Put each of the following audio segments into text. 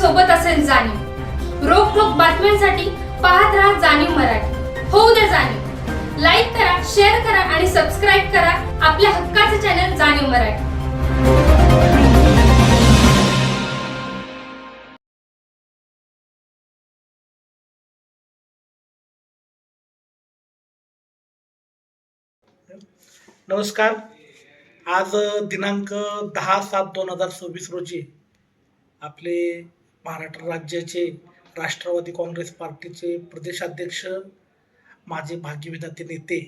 सोबत असेल जाणीव। रोखोक बातम्यांसाठी पाहत राहा जाणीव मराठी। होऊ द्या जाणीव। लाईक करा, शेअर करा आणि सबस्क्राईब करा आपल्या हक्काचे चॅनल जाणीव मराठी। नमस्कार। आज दिनांक 10/7/2026 रोजी आपले महाराष्ट्र राज्याचे राष्ट्रवादी काँग्रेस पार्टीचे प्रदेशाध्यक्ष, माझे भाग्यविधाते नेते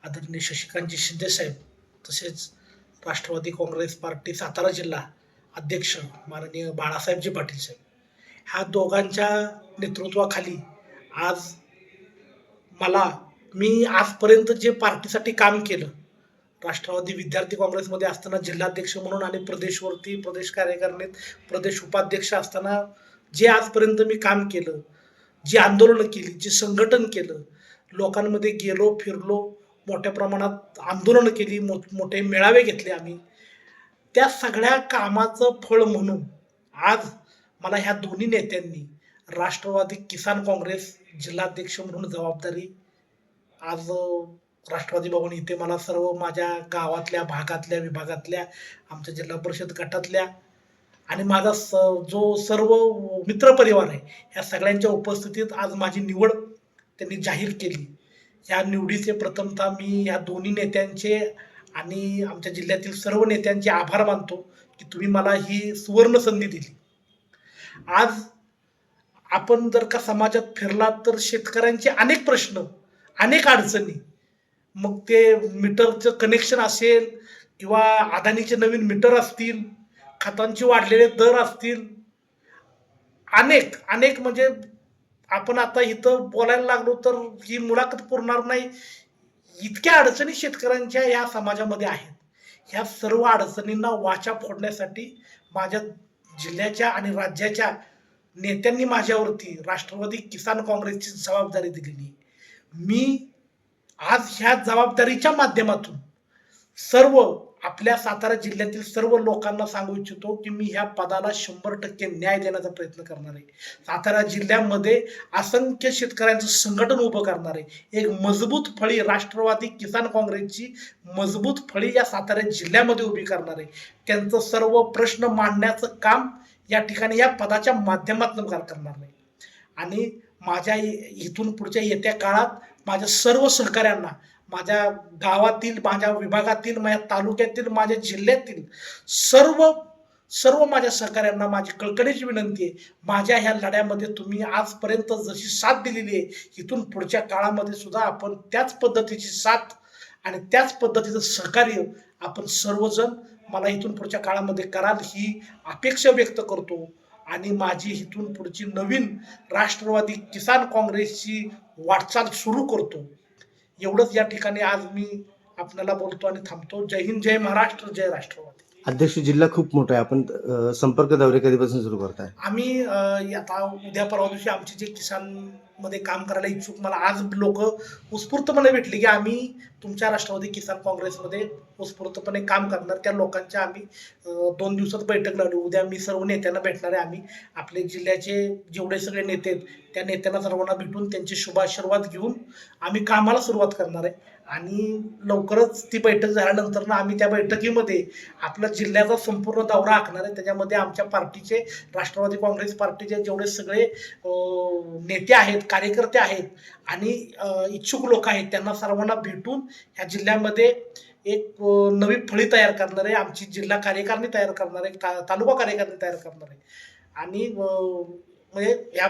आदरणीय शशिकांतजी शिंदेसाहेब, तसेच राष्ट्रवादी काँग्रेस पार्टी सातारा जिल्हा अध्यक्ष माननीय बाळासाहेबजी पाटील साहेब, ह्या दोघांच्या नेतृत्वाखाली आज मी आजपर्यंत जे पार्टीसाठी काम केलं, राष्ट्रवादी विद्यार्थी काँग्रेसमध्ये असताना जिल्हाध्यक्ष म्हणून आणि प्रदेश कार्यकारिणीत प्रदेश उपाध्यक्ष असताना जे आजपर्यंत मी काम केलं, जी आंदोलनं केली, जे संघटन केलं, लोकांमध्ये गेलो, फिरलो, मोठ्या प्रमाणात आंदोलनं केली, मोठे मेळावे घेतले आम्ही, त्या सगळ्या कामाचं फळ म्हणून आज मला ह्या दोन्ही नेत्यांनी राष्ट्रवादी किसान काँग्रेस जिल्हाध्यक्ष म्हणून जबाबदारी आज राष्ट्रवादी भवन इथे मला सर्व माझ्या गावातल्या, भागातल्या, विभागातल्या, आमच्या जिल्हा परिषद गटातल्या आणि माझा जो सर्व मित्रपरिवार आहे, ह्या सगळ्यांच्या उपस्थितीत आज माझी निवड त्यांनी जाहीर केली। ह्या निवडीचे प्रथमतः मी ह्या दोन्ही नेत्यांचे आणि आमच्या जिल्ह्यातील सर्व नेत्यांचे आभार मानतो की तुम्ही मला ही सुवर्ण संधी दिली। आज आपण जर का समाजात फिरलात तर शेतकऱ्यांचे अनेक प्रश्न, अनेक अडचणी, मग ते मीटरचं कनेक्शन असेल किंवा अदानीचे नवीन मीटर असतील, खतांचे वाढलेले दर असतील, अनेक म्हणजे आपण आता इथं बोलायला लागलो तर ही मुलाखत पुरणार नाही, इतक्या अडचणी शेतकऱ्यांच्या या समाजामध्ये आहेत। ह्या सर्व अडचणींना वाचा फोडण्यासाठी माझ्या जिल्ह्याच्या आणि राज्याच्या नेत्यांनी माझ्यावरती राष्ट्रवादी किसान काँग्रेसची जबाबदारी दिलेली। मी आज ह्या जबाबदारीच्या माध्यमातून सर्व आपल्या सातारा जिल्ह्यातील सर्व लोकांना सांगू इच्छितो की मी ह्या पदाला 100% न्याय देण्याचा प्रयत्न करणार आहे। सातारा जिल्ह्यामध्ये असंख्य शेतकऱ्यांचं संघटन उभं करणार आहे। एक मजबूत फळी, राष्ट्रवादी किसान काँग्रेसची मजबूत फळी या सातारा जिल्ह्यामध्ये उभी करणार आहे। त्यांचं सर्व प्रश्न मांडण्याचं काम या ठिकाणी या पदाच्या माध्यमातून करणार आहे। आणि माझ्या इथून पुढच्या येत्या काळात माझ्या सर्व सहकाऱ्यांना, माझ्या गावातील, माझ्या विभागातील, माझ्या तालुक्यातील, माझ्या जिल्ह्यातील सर्व माझ्या सहकाऱ्यांना माझी कळकळीची विनंती आहे, माझ्या ह्या लढ्यामध्ये तुम्ही आजपर्यंत जशी साथ दिलेली आहे, इथून पुढच्या काळामध्ये सुद्धा आपण त्याच पद्धतीची साथ आणि त्याच पद्धतीचं सहकार्य आपण सर्वजण मला इथून पुढच्या काळामध्ये कराल ही अपेक्षा व्यक्त करतो। आणि माझी इथून पुढची नवीन राष्ट्रवादी किसान काँग्रेसची वाटचाल सुरू करतो। एवढंच या ठिकाणी आज मी आपल्याला बोलतो आणि थांबतो। जय हिंद, जय महाराष्ट्र, जय राष्ट्रवादी। अध्यक्ष, जिल्हा खूप मोठा आहे, आपण संपर्क दौरे कधीपासून सुरू करताय? आम्ही आता उद्या परवा दिवशी आमचे जे किसान मध्ये काम करायला इच्छुक मला आज लोक उत्स्फूर्तपणे भेटले की आम्ही तुमच्या राष्ट्रवादी किसान काँग्रेसमध्ये उत्स्फूर्तपणे काम करणार। त्या लोकांच्या आम्ही 2 दिवसात बैठक लावली। उद्या मी सर्व नेत्यांना भेटणार आहे। आम्ही आपले जिल्ह्याचे जेवढे सगळे नेते आहेत त्या नेत्यांना सर्वांना भेटून त्यांचे शुभाशीर्वाद घेऊन आम्ही कामाला सुरुवात करणार आहे। आणि लवकरच ती बैठक झाल्यानंतर ना आम्ही त्या बैठकीमध्ये आपल्या जिल्ह्याचा संपूर्ण दौरा आखणार आहे। त्याच्यामध्ये आमच्या पार्टीचे, राष्ट्रवादी काँग्रेस पार्टीचे जेवढे सगळे नेते आहेत, कार्यकर्ते आहेत आणि इच्छुक लोक आहेत, त्यांना सर्वांना भेटून ह्या जिल्ह्यामध्ये एक नवी फळी तयार करणार आहे, आमची जिल्हा कार्यकारिणी तयार करणार आहे, तालुका कार्यकारिणी तयार करणार आहे। आणि म्हणजे ह्या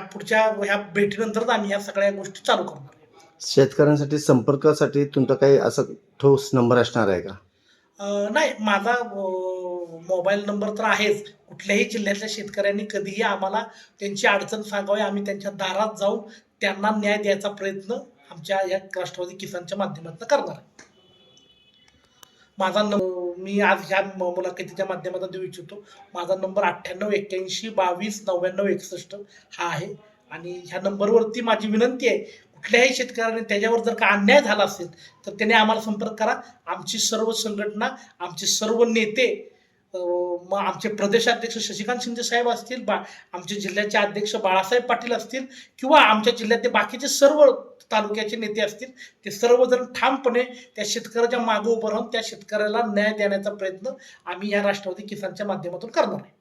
भेटीनंतर आम्ही ह्या सगळ्या गोष्टी चालू करणार आहे। शेतकऱ्यांसाठी संपर्कासाठी तुमचा काही असा ठोस नंबर असणार आहे का? नाही, माझा मोबाईल नंबर तर आहेच। कुठल्याही जिल्ह्यातल्या शेतकऱ्यांनी कधीही आम्हाला त्यांची अडचण सांगावी, आम्ही त्यांच्या दारात जाऊन त्यांना न्याय द्यायचा प्रयत्न आमच्या या राष्ट्रवादी किसानच्या माध्यमातून करणार आहे। माझा मी आज ह्या मुलाखतीच्या माध्यमातून देऊ इच्छितो। माझा नंबर 9881229961 हा आहे। आणि ह्या नंबरवरती माझी विनंती आहे, कुठल्याही शेतकऱ्याने त्याच्यावर जर का अन्याय झाला असेल तर त्याने आम्हाला संपर्क करा। आमची सर्व संघटना, आमचे सर्व नेते मग आमचे प्रदेशाध्यक्ष शशिकांत शिंदे साहेब असतील, आमचे जिल्ह्याचे अध्यक्ष बाळासाहेब पाटील असतील किंवा आमच्या जिल्ह्यातले बाकीचे सर्व तालुक्याचे नेते असतील, ते सर्वजण ठामपणे त्या शेतकऱ्याच्या मागे उभं राहून त्या शेतकऱ्याला न्याय देण्याचा प्रयत्न आम्ही या राष्ट्रवादी किसानच्या माध्यमातून करणार आहे.